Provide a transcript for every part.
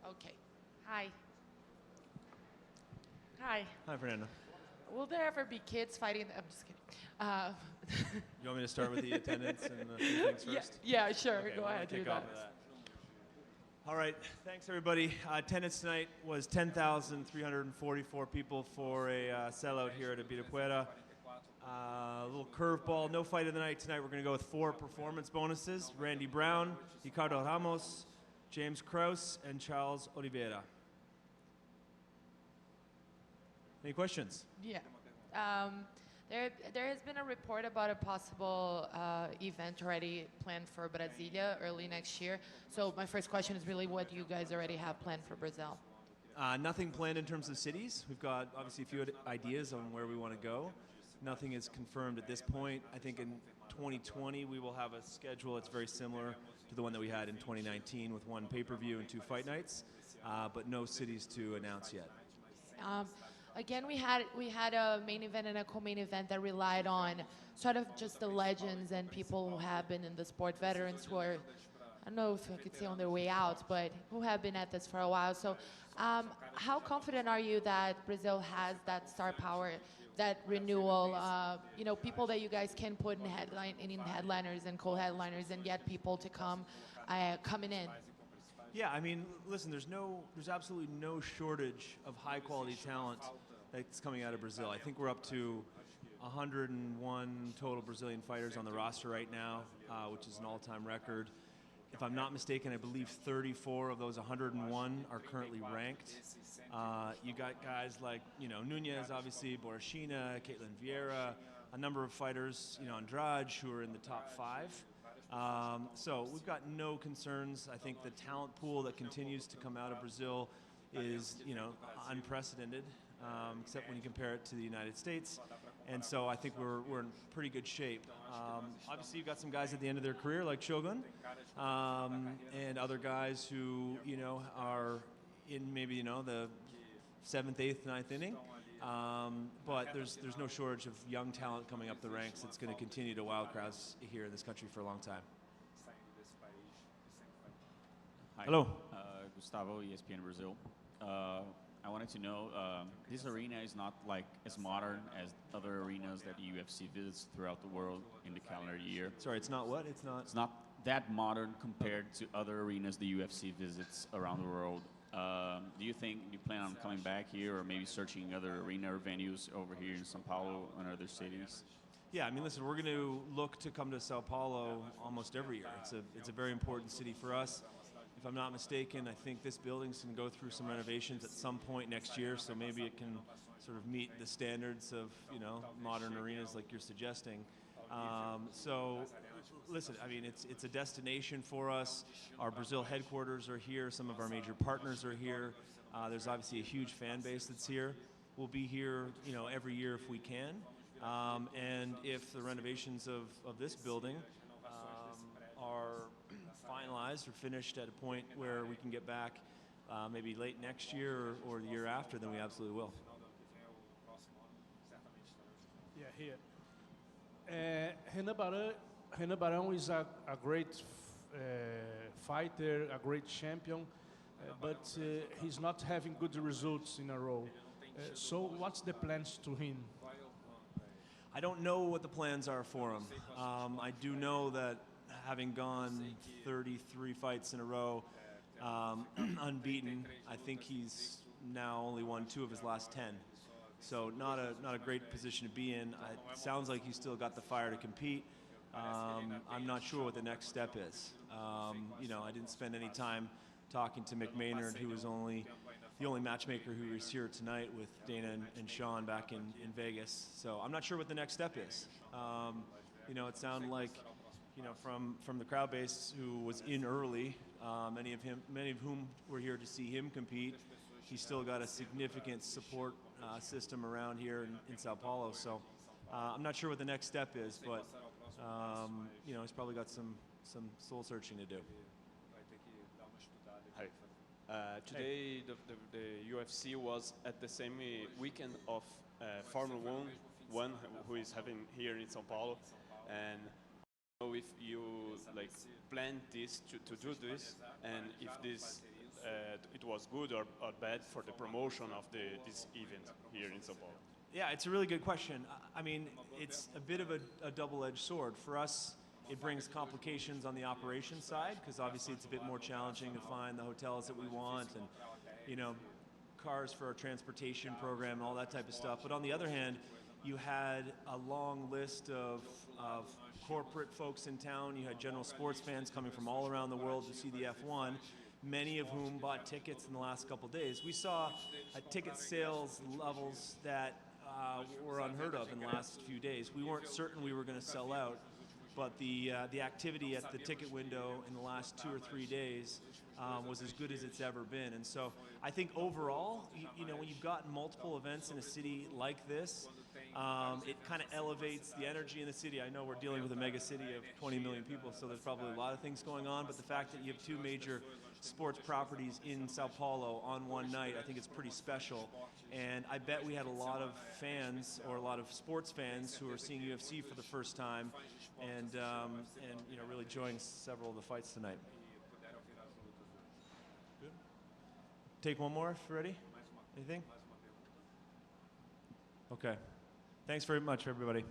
Okay. Hi. Hi. Hi, Fernando. Will there ever be kids fighting? I'm just kidding. You want me to start with the attendance and a few things Yeah, first? yeah, sure. Okay, Go we're gonna ahead, do kick that. off with that. All right, thanks everybody. Attendance tonight was 10,344 people for a sellout here at Ibirapuera. A little curveball, no fight of the night tonight. We're going to go with 4 performance bonuses: Randy Brown, Ricardo Ramos, James Krause, and Charles Oliveira. Any questions? Yeah. There has been a report about a possible event already planned for Brasilia early next year. So my first question is really what you guys already have planned for Brazil. Nothing planned in terms of cities. We've got obviously a few ideas on where we want to go. Nothing is confirmed at this point. I think in 2020 we will have a schedule that's very similar to the one that we had in 2019 with 1 pay-per-view and 2 fight nights, but no cities to announce yet. Again, we had a main event and a co-main event that relied on sort of just the legends and people who have been in the sport, veterans who are, I don't know if I could say on their way out, but who have been at this for a while. So how confident are you that Brazil has that star power, that renewal, people that you guys can put in headliners and co-headliners and get people to come coming in? Yeah, I mean, listen, there's absolutely no shortage of high quality talent that's coming out of Brazil. I think we're up to 101 total Brazilian fighters on the roster right now, which is an all-time record. If I'm not mistaken, I believe 34 of those 101 are currently ranked. You got guys like, Nunez, obviously, Borachina, Caitlin Vieira, a number of fighters, Andrade, who are in the top 5. So we've got no concerns. I think the talent pool that continues to come out of Brazil is, unprecedented, except when you compare it to the United States. And so I think we're in pretty good shape. Obviously, you've got some guys at the end of their career like Shogun, and other guys who, are in maybe, the 7th, 8th, 9th inning. But there's no shortage of young talent coming up the ranks that's going to continue to wow crowds here in this country for a long time. Hi. Hello. Gustavo, ESPN Brazil. I wanted to know, this arena is not like as modern as other arenas that UFC visits throughout the world in the calendar year. Sorry, it's not what? It's not. It's not that modern compared to other arenas the UFC visits around the world. Do you think you plan on coming back here or maybe searching other arena or venues over here in São Paulo and other cities? Yeah, I mean, listen, we're going to look to come to Sao Paulo almost every year. It's a very important city for us. If I'm not mistaken, I think this building's going to go through some renovations at some point next year, so maybe it can sort of meet the standards of, modern arenas like you're suggesting. So, listen, I mean, it's a destination for us. Our Brazil headquarters are here. Some of our major partners are here. There's obviously a huge fan base that's here. We'll be here, every year if we can. And if the renovations of this building are finalized or finished at a point where we can get back maybe late next year or the year after, then we absolutely will. Yeah, here. Renan Barão is a great fighter, a great champion, but he's not having good results in a row. So what's the plans to him? I don't know what the plans are for him. I do know that having gone 33 fights in a row, unbeaten, I think he's now only won 2 of his last 10. So not a great position to be in. It sounds like he's still got the fire to compete. I'm not sure what the next step is. I didn't spend any time talking to Mick Maynard, who was the only matchmaker who was here tonight with Dana and Sean back in Vegas. So I'm not sure what the next step is. It sounded like, from the crowd base who was in early, many of whom were here to see him compete. He's still got a significant support system around here in Sao Paulo. So I'm not sure what the next step is, but he's probably got some soul searching to do. Hi. Today, the UFC was at the same weekend of Formula 1, who is having here in São Paulo, and know if you like planned this to do this, and if this it was good or bad for the promotion of this event here in São Paulo. Yeah, it's a really good question. I mean, it's a bit of a double-edged sword. For us, it brings complications on the operations side because obviously it's a bit more challenging to find the hotels that we want and, you know, cars for our transportation program and all that type of stuff. But on the other hand, you had a long list of corporate folks in town. You had general sports fans coming from all around the world to see the F1, many of whom bought tickets in the last couple days. We saw ticket sales levels that were unheard of in the last few days. We weren't certain we were going to sell out, but the activity at the ticket window in the last 2 or 3 days was as good as it's ever been. And so I think overall, you know, when you've got multiple events in a city like this, it kind of elevates the energy in the city. I know we're dealing with a mega city of 20 million people, so there's probably a lot of things going on, but the fact that you have 2 major sports properties in Sao Paulo on one night, I think it's pretty special. And I bet we had a lot of fans, or a lot of sports fans, who are seeing UFC for the first time, and you know, really enjoying several of the fights tonight. Good. Take one more if you're ready. Anything? Okay. Thanks very much, everybody.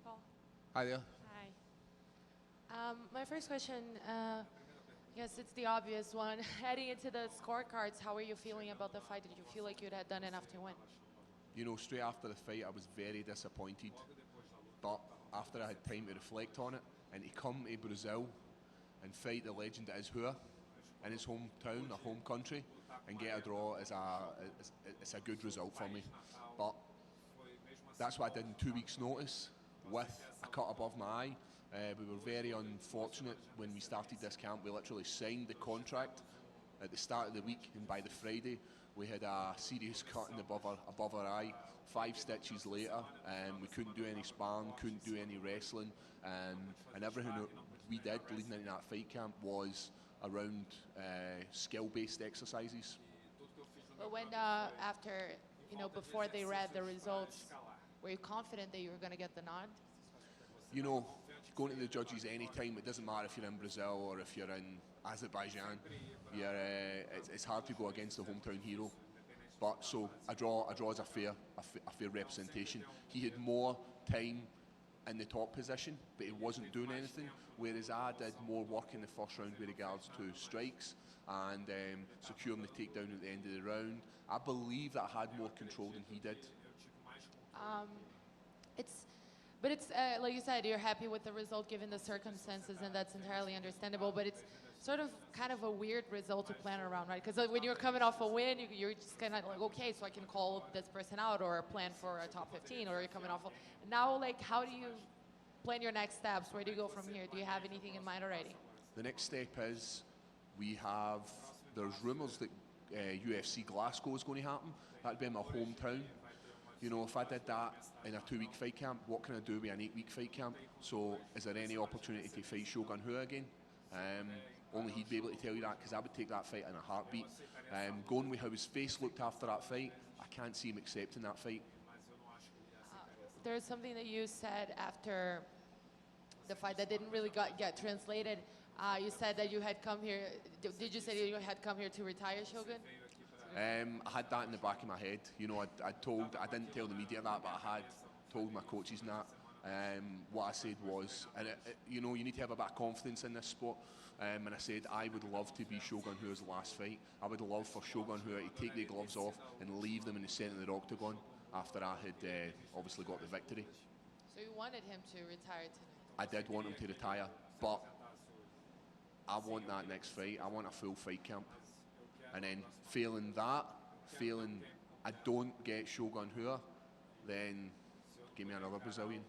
Paul. Hi there. Hi. My first question, I guess it's the obvious one. Heading into the scorecards, how are you feeling about the fight? Did you feel like you had done enough to win? You know, straight after the fight, I was very disappointed. But after I had time to reflect on it and to come to Brazil and fight the legend that is Hua in his hometown, or home country, and get a draw is a good result for me. But that's what I did in 2 weeks' notice with a cut above my eye. We were very unfortunate when we started this camp. We literally signed the contract at the start of the week, and by the Friday we had a serious cut in above our eye. 5 stitches later, we couldn't do any sparring, couldn't do any wrestling, and everything that we did leading into that fight camp was around skill-based exercises. But when after, before they read the results, were you confident that you were going to get the nod? You know, going to the judges any time, it doesn't matter if you're in Brazil or if you're in Azerbaijan, it's hard to go against the hometown hero. But so a draw is a fair representation. He had more time in the top position, but he wasn't doing anything, whereas I did more work in the first round with regards to strikes and securing the takedown at the end of the round. I believe that I had more control than he did. It's like you said, you're happy with the result given the circumstances, and that's entirely understandable. But it's sort of kind of a weird result to plan around, right? Because when you're coming off a win, you're just kind of like, okay, so I can call this person out or plan for a top 15, or you're coming off. Now, like, how do you plan your next steps? Where do you go from here? Do you have anything in mind already? The next step is there's rumours that UFC Glasgow is going to happen. That'd be in my hometown. You know, if I did that in a 2-week fight camp, what can I do with an 8-week fight camp? So is there any opportunity to fight Shogun Hua again? Only he'd be able to tell you that, because I would take that fight in a heartbeat. Going with how his face looked after that fight, I can't see him accepting that fight. There's something that you said after the fight that didn't really get translated. You said that you had come here. Did you say that you had come here to retire Shogun? I had that in the back of my head. You know, I didn't tell the media that, but I had told my coaches that. What I said was, and you know, you need to have a bit of confidence in this sport. And I said I would love to be Shogun Hua's last fight. I would love for Shogun Hua to take the gloves off and leave them in the centre of the octagon after I had obviously got the victory. So you wanted him to retire tonight? I did want him to retire, but I want that next fight. I want a full fight camp. And then failing I don't get Shogun Hua, then give me another Brazilian.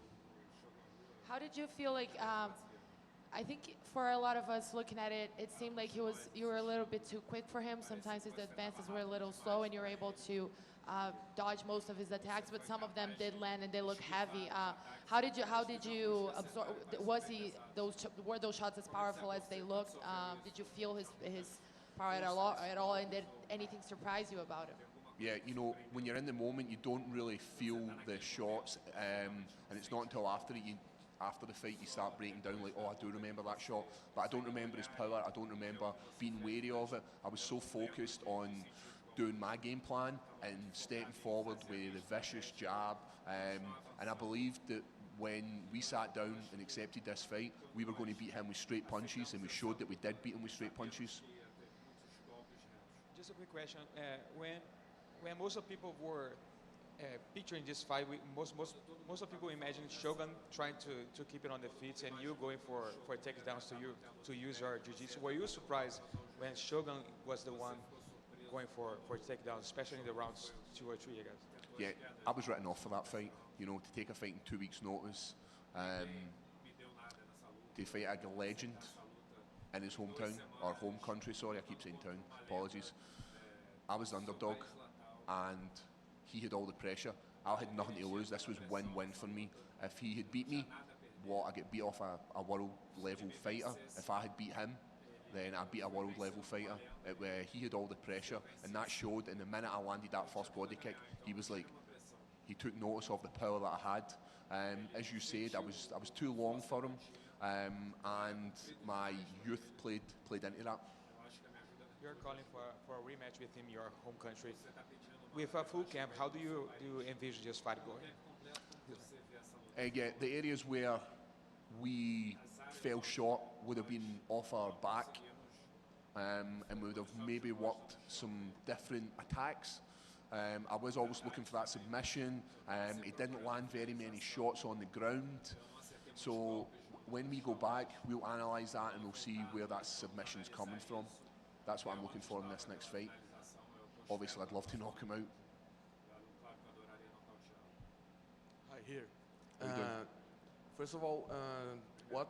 How did you feel like, I think for a lot of us looking at it, it seemed like you were a little bit too quick for him. Sometimes his advances were a little slow and you were able to dodge most of his attacks, but some of them did land and they looked heavy. How did you absorb, were those shots as powerful as they looked? Did you feel his power at all, and did anything surprise you about him? Yeah, you know, when you're in the moment, you don't really feel the shots, and it's not until after the fight you start breaking down like, oh, I do remember that shot, but I don't remember his power, I don't remember being wary of it. I was so focused on doing my game plan and stepping forward with the vicious jab, and I believed that when we sat down and accepted this fight, we were going to beat him with straight punches, and we showed that we did beat him with straight punches. Just a quick question. When most of people were picturing this fight, most of people imagine Shogun trying to keep it on the feet and you going for takedowns to use your jiu-jitsu. Were you surprised when Shogun was the one going for takedowns, especially in the rounds 2 or 3, I guess? Yeah, I was written off for that fight. You know, to take a fight in 2 weeks' notice, to fight a legend in his hometown, or home country, sorry, I keep saying town, apologies. I was the underdog, and he had all the pressure. I had nothing to lose. This was win-win for me. If he had beat me, I get beat off a world-level fighter. If I had beat him, then I beat a world-level fighter. He had all the pressure, and that showed. And the minute I landed that first body kick, he was like, he took notice of the power that I had. As you said, I was too long for him. And my youth played into that. You're calling for a rematch with him, your home country. With a full camp, how do you envision this fight going? Yeah, the areas where we fell short would have been off our back, and we would have maybe worked some different attacks. I was always looking for that submission. He didn't land very many shots on the ground. So when we go back, we'll analyse that and we'll see where that submission's coming from. That's what I'm looking for in this next fight. Obviously, I'd love to knock him out. Hi, here. How you doing? First of all, what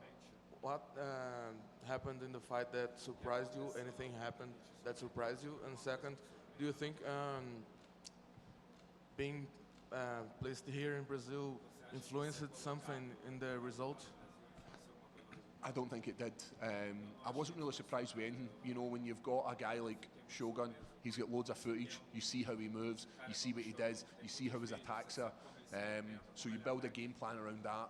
happened in the fight that surprised you? Anything happened that surprised you? And second, do you think being placed here in Brazil influenced something in the result? I don't think it did. I wasn't really surprised with anything. You know, when you've got a guy like Shogun, he's got loads of footage. You see how he moves, you see what he does, you see how his attacks are. So you build a game plan around that.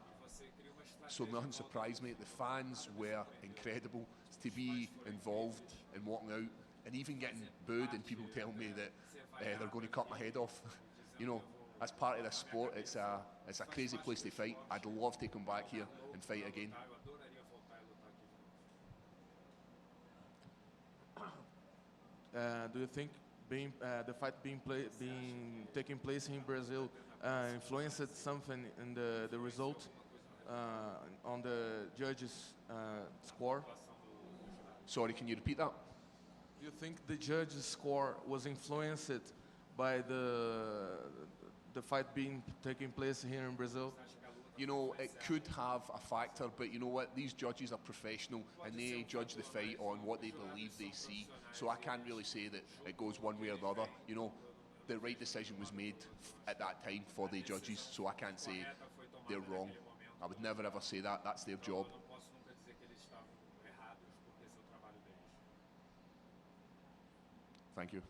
So nothing surprised me. The fans were incredible. To be involved in walking out and even getting booed and people telling me that they're going to cut my head off. You know, that's part of the sport. It's a crazy place to fight. I'd love to come back here and fight again. Do you think the fight taking place in Brazil influenced something in the result on the judges' score? Sorry, can you repeat that? Do you think the judges' score was influenced by the fight taking place here in Brazil? You know, it could have a factor, but you know what? These judges are professional and they judge the fight on what they believe they see. So I can't really say that it goes one way or the other. You know, the right decision was made at that time for the judges, so I can't say they're wrong. I would never ever say that. That's their job. Thank you.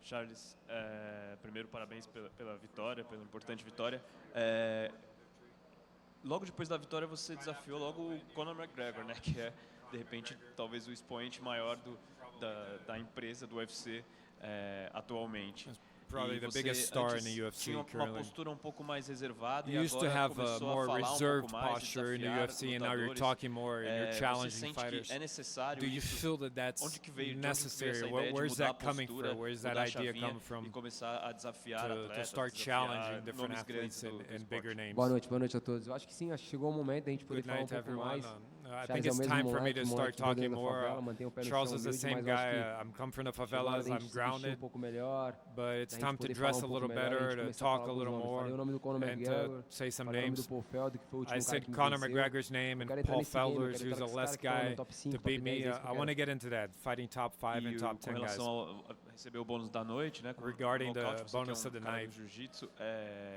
Charles, primeiro parabéns pela vitória, pela importante vitória. Logo depois da vitória você desafiou logo o Conor McGregor, né? Que é, de repente, talvez o expoente maior da empresa, do UFC, atualmente. Probably the biggest star in the UFC tinha uma currently. postura um pouco mais reservada You e used to agora have a começou a more falar reserved pouco mais, posture in the desafiar UFC, and now you're lutadores. talking more and you're Você challenging sente fighters. que é necessário Do you isso? feel that that's Onde que veio, necessary? essa ideia de Where's mudar a that coming postura, from? Where's that mudar a idea chavinha come from e começar a desafiar to atletas, start desafiar challenging different nomes athletes grandes do and esporte? bigger names? Boa noite a todos. Eu acho que sim, acho que chegou o momento da gente poder Good falar um night, pouco everyone. mais. I Charles think é o it's mesmo time for me to moleque start que veio talking da more. favela, mantém o pé no Charles chão is the humilde, same mas eu acho guy. que I'm come from the chegou a hora favelas. da I'm gente se vestir grounded, pouco melhor, but it's da time gente to poder dress falar a little melhor, a better, gente to começar a talk falar a little alguns nomes. more, Falei o nome do Conor and McGregor, to say some falei o nome do names. Paul Felder, que foi o último I cara said que me Conor venceu. McGregor's name Eu and quero entrar Paul nesse game, eu Felder's, quero who's entrar a com esse less cara que tá guy no top 5, to top beat 10 me. vezes que I eu want to quero. get into that, fighting top 5 and E top com 10 guys. relação ao receber o bônus da noite, né? Com Regarding o the nocaute, você bonus que é of the cara do night, jiu-jitsu,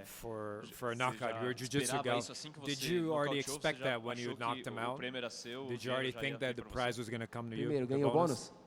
for a você knockout. já You're a jiu-jitsu esperava gal. isso assim que Did você you already nocauteou? expect Você já that when you achou knocked que him o out? prêmio era seu, o Did you dinheiro already já think ia that vir the pra você? prize was going to come to you? Primeiro, the ganhou o bonus? bônus?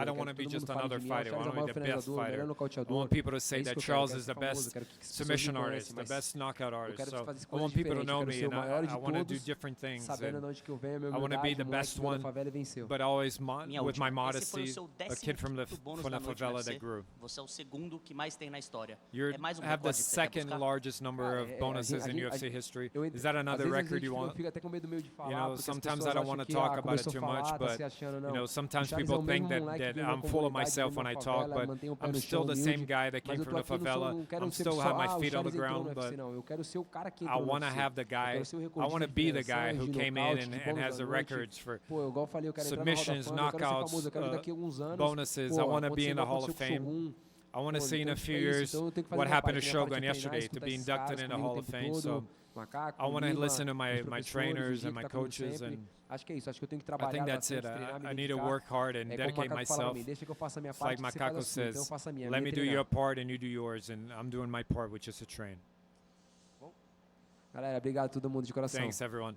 I don't want to be just another fighter. I want to be the best fighter. I want people to say that Charles is the best submission artist, the best knockout artist. So I want people to know me, and I want to do different things. And I want to be the best one, but always with my modesty, a kid from the favela that grew. Você é o segundo que mais tem na história. You have the second largest number of bonuses in UFC history. Is that another record you want? You know, sometimes I don't want to talk about it too much, but you know, sometimes people think that I'm full of myself when I talk, but I'm still the same guy that came from the favela. I'm still have my feet on the ground, but I want to have the guy. I want to be the guy who came in and has the records for submissions, knockouts, bonuses. I want to be in the Hall of Fame. I want to see in a few years what happened to Shogun yesterday, to be inducted in the Hall of Fame. So I want to listen to my trainers and my coaches, and I think that's it. I need to work hard and dedicate myself. It's like Macaco says, let me do your part and you do yours, and I'm doing my part, which is to train. Galera, obrigado a todo mundo de coração. Thanks, everyone.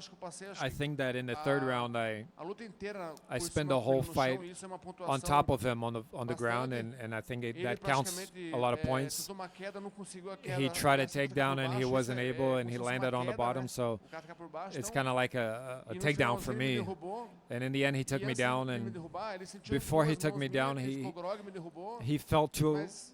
acho que eu passei, acho I que think that in the third round a luta inteira I por spent cima the whole comigo no fight chão, e isso é uma on pontuação top of him on the ground, and I think ele that counts praticamente a lot of points. tentou uma queda, não conseguiu a queda. He tried to Assim, take por down and he baixo, wasn't isso able, and como he se fosse uma landed on the queda, bottom. né? So O cara fica por baixo, it's então, kind of like a e no takedown for finalzinho ele me. derrubou, And in the end, he took e me antes down, de me and derrubar, ele sentiu before he duas took mãos me minhas, down, ele ficou grogue, me derrubou, he felt too mas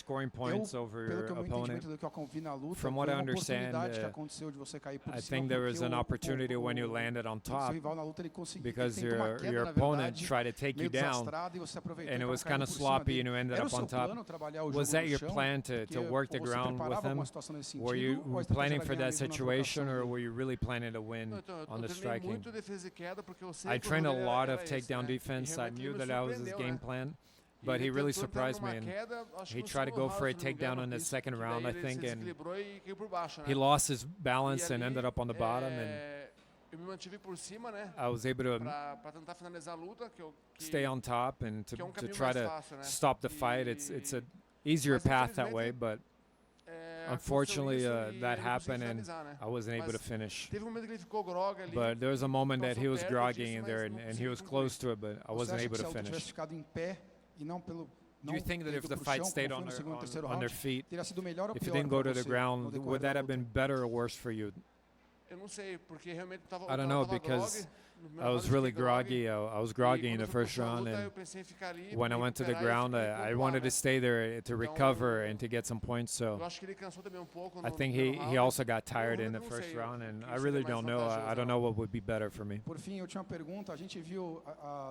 scoring points over your opponent. From what I understand, I think there was an opportunity when you landed on top because your opponent tried to take you down, and it was kind of sloppy, and you ended up on top. Was that your plan to work the ground with him? Were you planning for that situation, or were you really planning to win on the striking? I trained a lot of takedown defense. I knew that was his game plan. But he really tentou entrar surprised numa me, and queda, acho que he no tried to segundo go round, for a se não me takedown engano, in the isso, second que round, daí I ele think, se and desequilibrou e caiu por baixo, né? he lost his balance E and ali, ended up on the bottom, and eu me mantive por cima, né? I was able to Pra tentar finalizar a luta, stay on top and que é to caminho try mais to fácil, né? stop the fight. It's a easier Mas, path that infelizmente, way, but aconteceu unfortunately isso e that ele não conseguiu happened and finalizar, né? I wasn't able to Mas finish. teve momento que ele ficou grog ali. But there was a moment that he was Passou perto groggy disso, in mas there não and he conseguiu was concluir. close to it, but I Você wasn't acha able que se to a luta tivesse finish. ficado em pé e não pelo Do you think that if ido the pro fight chão, stayed como on foi no segundo e their, terceiro on their round, feet, teria sido melhor ou if it pior didn't pra go to the você no ground, decorrer would da that have luta? been better or worse for you? Eu não sei, porque realmente tava, I don't know, because I was really groggy. I was groggy in the first round, and when I went to the ground, I wanted to stay there to recover and to get some points. So I think he also got tired in the first round, and I really don't know. I don't know what would be better for me. Por fim, eu tinha uma pergunta. A gente viu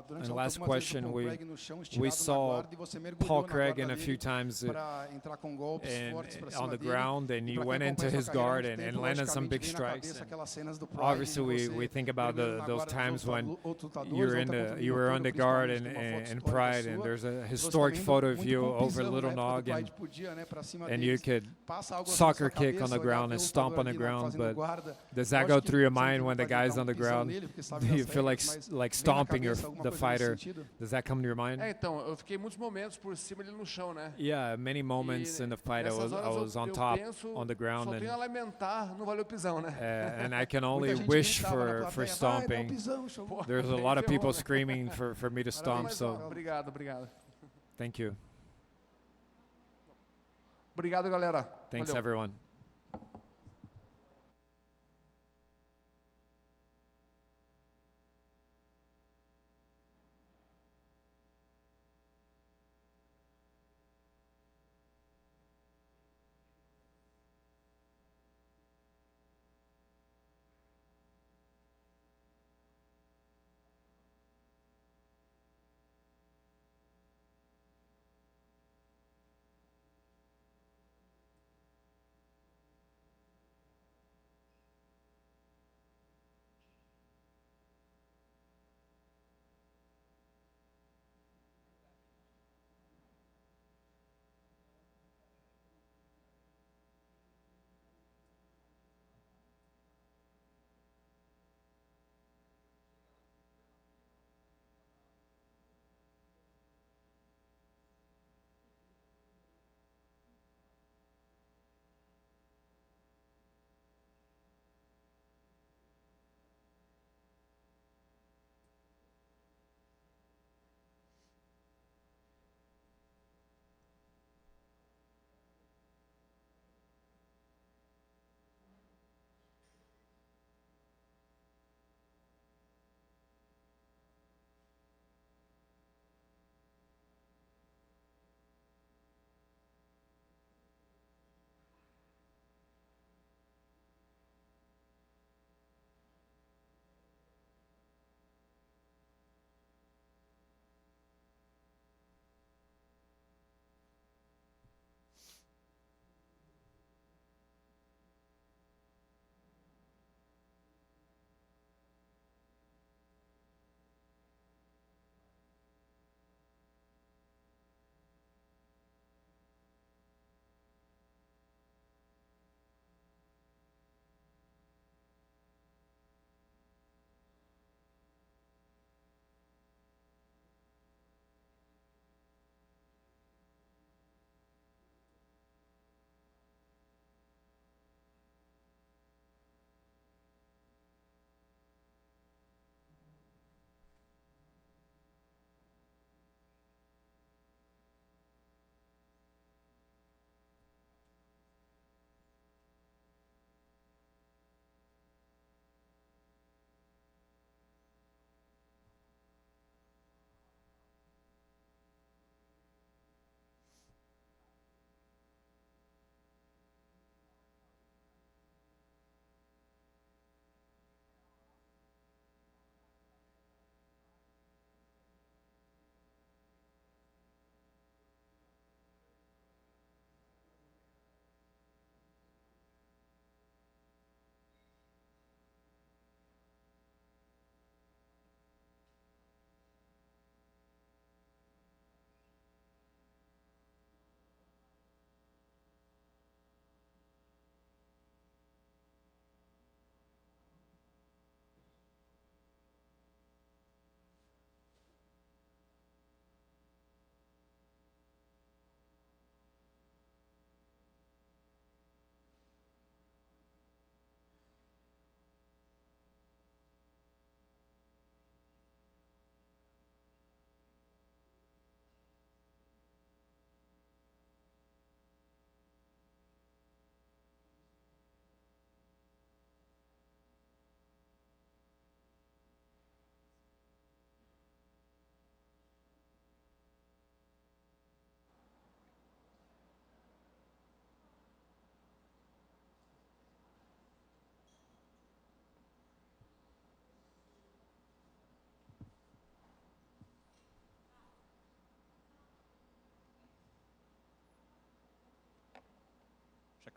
durante And a luta last algumas vezes o question, Paul we Craig no chão estirado na saw guarda e você mergulhou Paul na Craig guarda in a few dele times para entrar com golpes fortes para cima on the dele. ground, and E you pra went quem into acompanha his sua carreira há guard muito and tempo, landed some logicamente big vem na strikes. cabeça aquelas cenas do Pride, Obviously, de we você think about mergulhando na those guarda de times when outros lutadores, you're a in luta contra o you were on the Minotauro, guard principalmente, tem uma foto in histórica Pride, sua. and there's a Você historic também photo of muito you com over pisão Little na época do Nog, Pride, podia, né, pra cima and you deles. could Passa algo assim na soccer sua kick on cabeça, the olhar, ground ver and o stomp lutador on the ali ground, fazendo but guarda. does that Lógico go que through your você não mind tem when the vontade de guy's dar on the pisão ground? nele, porque sabe Do das you feel regras, mas like vem na stomping cabeça alguma the coisa nesse fighter? sentido? Does that come to your mind? Então, eu fiquei muitos momentos por cima dele no chão, né? Yeah, many moments in the fight I Nessas horas was on eu top penso, on the ground, só tenho a and lamentar, não valeu pisão, né? and I can only Muita gente wish gritava na for plateia, vai, dá o stomping. pisão, show. There's a lot of people screaming for me to stomp, Mas, so obrigado, obrigado. thank you. Obrigado, galera. Thanks, Valeu. everyone.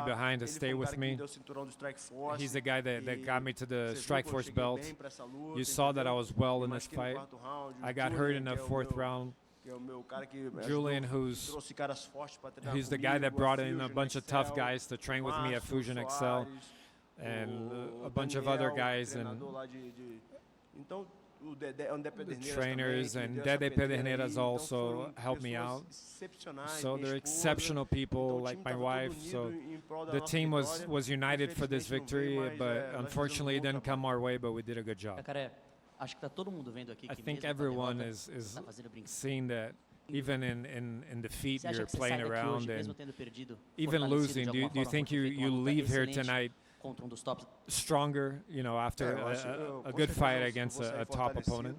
family behind to Ele stay foi with cara que me me. deu o cinturão do Strike Force. He's the guy that got me to the Você viu Strike que eu Force cheguei belt. bem pra essa luta, You saw that I entendeu? was well Me in this machuquei no fight. quarto round. O I got hurt Julian, in the que é o fourth meu- round. que é o meu cara que Julian, ajudou, who's trouxe caras fortes pra treinar he's the comigo, guy that a brought in a Fusion, bunch of Excel, tough guys to train with me at Márcio, Fusion Excel, Soares, and o a bunch of Daniel, other guys and treinador lá de- Então, o Dedé Pederneiras trainers, também, que and me deu essa Dede peneira aí. Pederneiras Então, also foram helped me pessoas out. excepcionais, So minha they're esposa. exceptional people, Então, o like time my tava todo wife. unido So em prol da the nossa team vitória. was united for this Infelizmente, não victory, veio, mas, but nós fizemos unfortunately it bom didn't come our way. But we did a good job. Jacaré, acho que tá todo mundo vendo aqui I que think mesmo com a everyone derrota, is tá fazendo brincadeira. seeing that even in defeat, Você acha you're que você playing sai daqui around hoje, mesmo and tendo perdido, even fortalecido losing. de Do you, alguma do you forma think por ter feito you uma luta leave here excelente tonight contra dos tops? stronger, after Eu acho- eu- a com good certeza fight eu against vou sair a top fortalecido. opponent?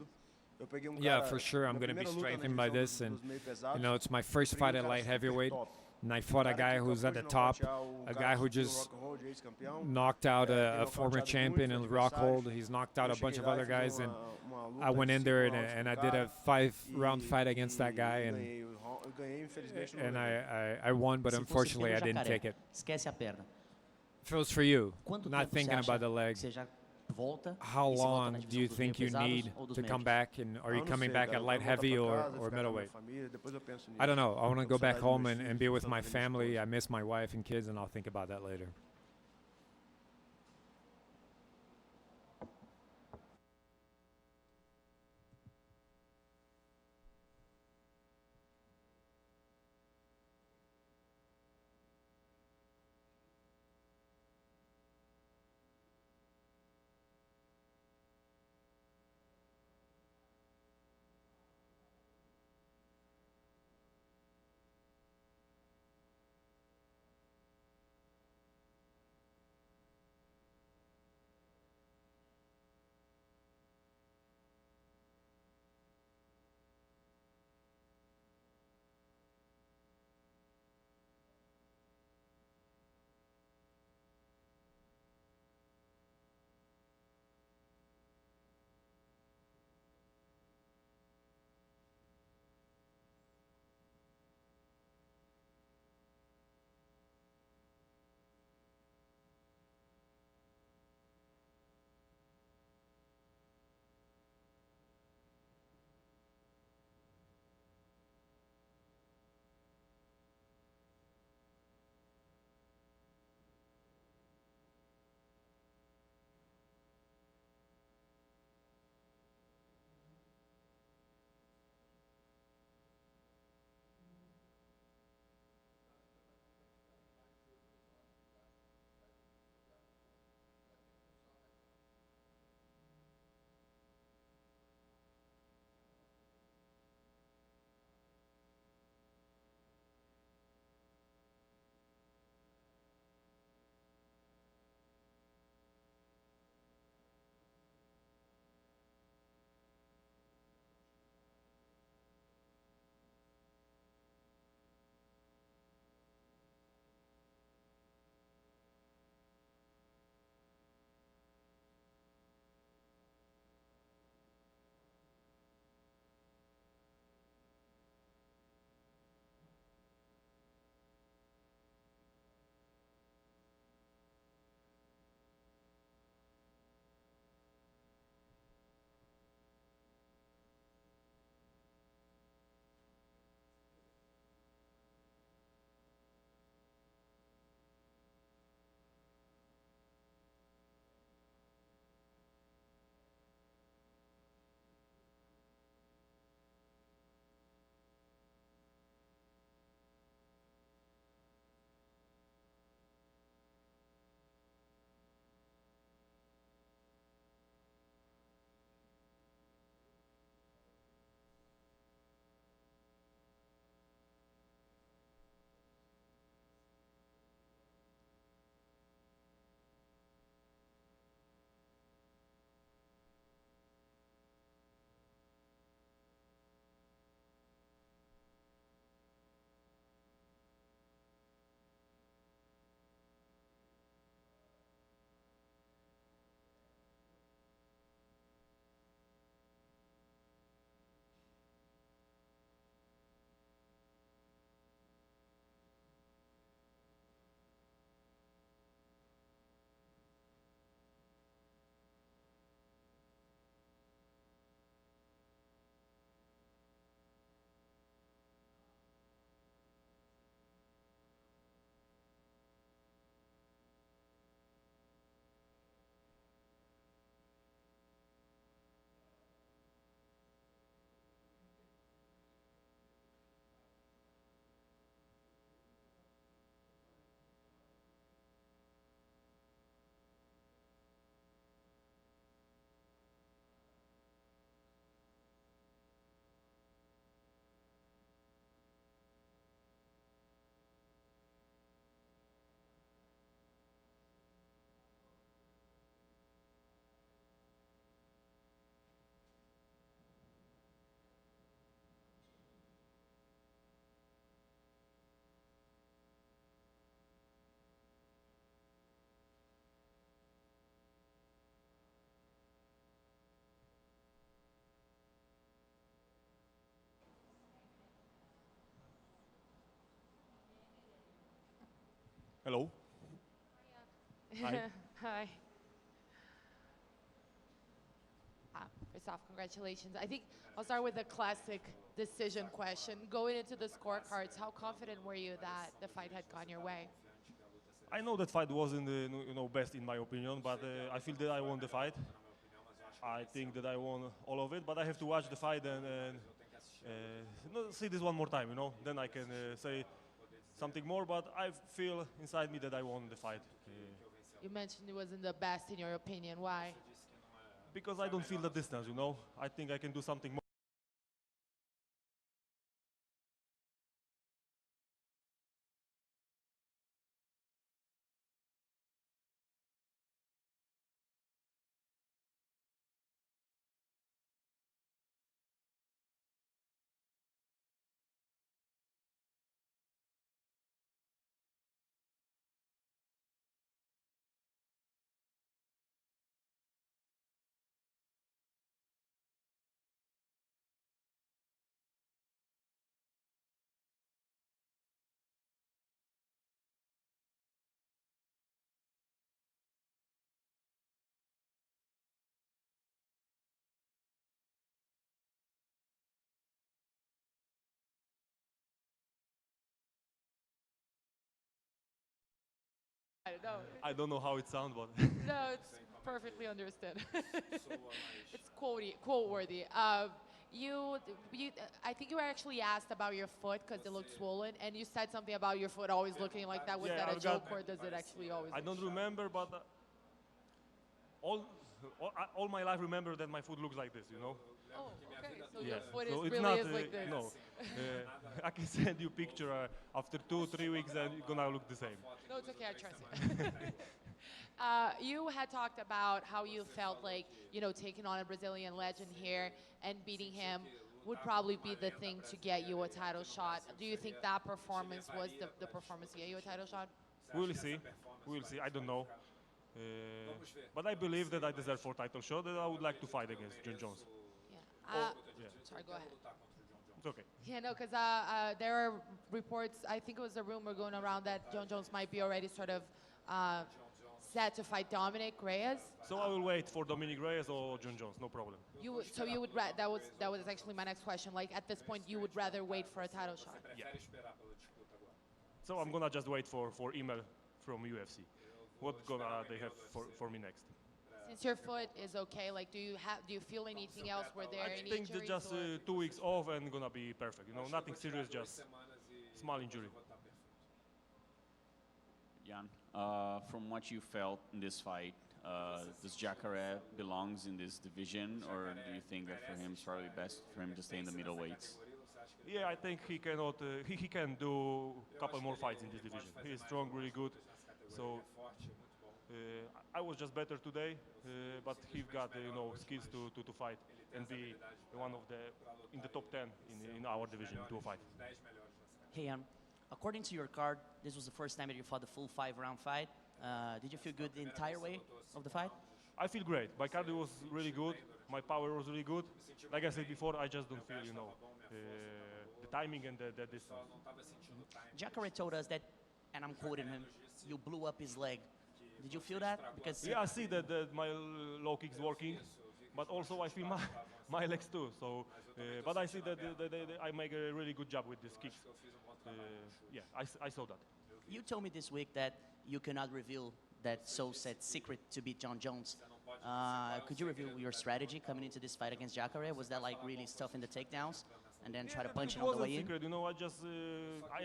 Eu peguei Yeah, cara, for sure. I'm minha going to be primeira luta na strengthened by divisão this, and dos meio pesados, it's my first eu peguei fight at cara light super heavyweight, top. and I fought a Cara guy que who's at the acabou de top, nocautear a cara guy who que tinha o just Rockhold, ex-campeão. knocked out Tem a former nocauteado champion muitos in Rockhold. adversários. He's knocked out Eu a bunch cheguei of lá e other fiz guys, and uma luta I went de in 5 there rounds and com I o did a cara 5-round fight against that guy, and ganhei, infelizmente, no and meio. I won, but Se fosse unfortunately I pelo didn't jacaré, take it. esquece a perna. If it was for you, Quanto not tempo você thinking acha about the leg, que você já volta how e se volta long na do divisão you dos think you meio need pesados ou dos to come médios? back? And are Eu you não coming sei, back cara. at Eu light quero voltar heavy pra or casa, ficar com a minha middleweight? família, depois eu penso nisso. I don't know. I want to go back Felicidade dos home meus and filhos, be with tanto my da minha family. esposa. I miss my wife and kids, and I'll think about that later. Hello. Hi. Hi. First off, congratulations. I think I'll start with a classic decision question. Going into the scorecards, how confident were you that the fight had gone your way? I know that fight wasn't best in my opinion, but I feel that I won the fight. I think that I won all of it, but I have to watch the fight and see this one more time, Then I can say something more, but I feel inside me that I won the fight. You mentioned it wasn't the best in your opinion. Why? Because I don't feel the distance, I think I can do something more. I don't know how it sounds, but No, it's perfectly understood. It's quote worthy. I think you were actually asked about your foot because it looked swollen, and you said something about your foot always looking like that. Was Yeah, that a I've got- joke, or does it actually always? I don't remember, but all my life remember that my foot looks like this, Oh, okay. So Yeah. your foot So is it's really not, is like this. No, I can send you picture after 2-3 weeks and it's gonna look the same. No, it's okay. I trust you. You had talked about how you felt like, taking on a Brazilian legend here and beating him would probably be the thing to get you a title shot. Do you think that performance was the performance to get you a title shot? We'll see. We'll see. I don't know. But I believe that I deserve for title shot and I would like to fight against John Jones. Yeah. Sorry, go ahead. It's okay. Yeah, no, because there are reports, I think it was a rumor going around that John Jones might be already sort of set to fight Dominic Reyes. So I will wait for Dominic Reyes or John Jones, no problem. That was actually my next question. Like at this point, you would rather wait for a title shot. Yeah. So I'm gonna just wait for email from UFC. What they have for me next? Since your foot is okay, like do you feel anything else? Were there I any think that injuries? just 2 weeks off and gonna be perfect. Nothing serious, just small injury. Jan, from what you felt in this fight, does Jacare belongs in this division, or do you think that for him it's probably best for him to stay in the middleweights? Yeah, I think he cannot. He can do a couple more fights in this division. He is strong, really good. So I was just better today, but he got skills to fight and be one of in the top 10 in our division to fight. Hey, according to your card, this was the first time that you fought the full 5-round fight. Did you feel good the entire way of the fight? I feel great. My cardio was really good. My power was really good. Like I said before, I just don't feel, the timing and the distance. Jacare told us that, and I'm quoting him, you blew up his leg. Did you feel that? Because Yeah, I see that my low kick's working, but also I feel my legs too. So, but I see that I make a really good job with these kicks. Yeah, I saw that. you told me this week that you cannot reveal that so-said secret to beat John Jones. Could you reveal your strategy coming into this fight against Jacare? Was that like really stuff in the takedowns and then try to punch It him on the wasn't way in? secret, I just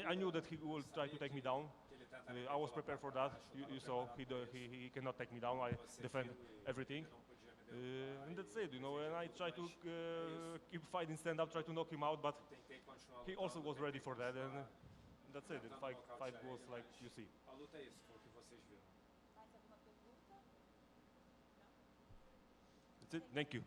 I knew that he will try to take me down. I was prepared for that. You saw he cannot take me down. I defend everything, and that's it. And I try to keep fighting, stand up, try to knock him out. But he also was ready for that, and that's it. The fight was like you see. That's it. Thank you.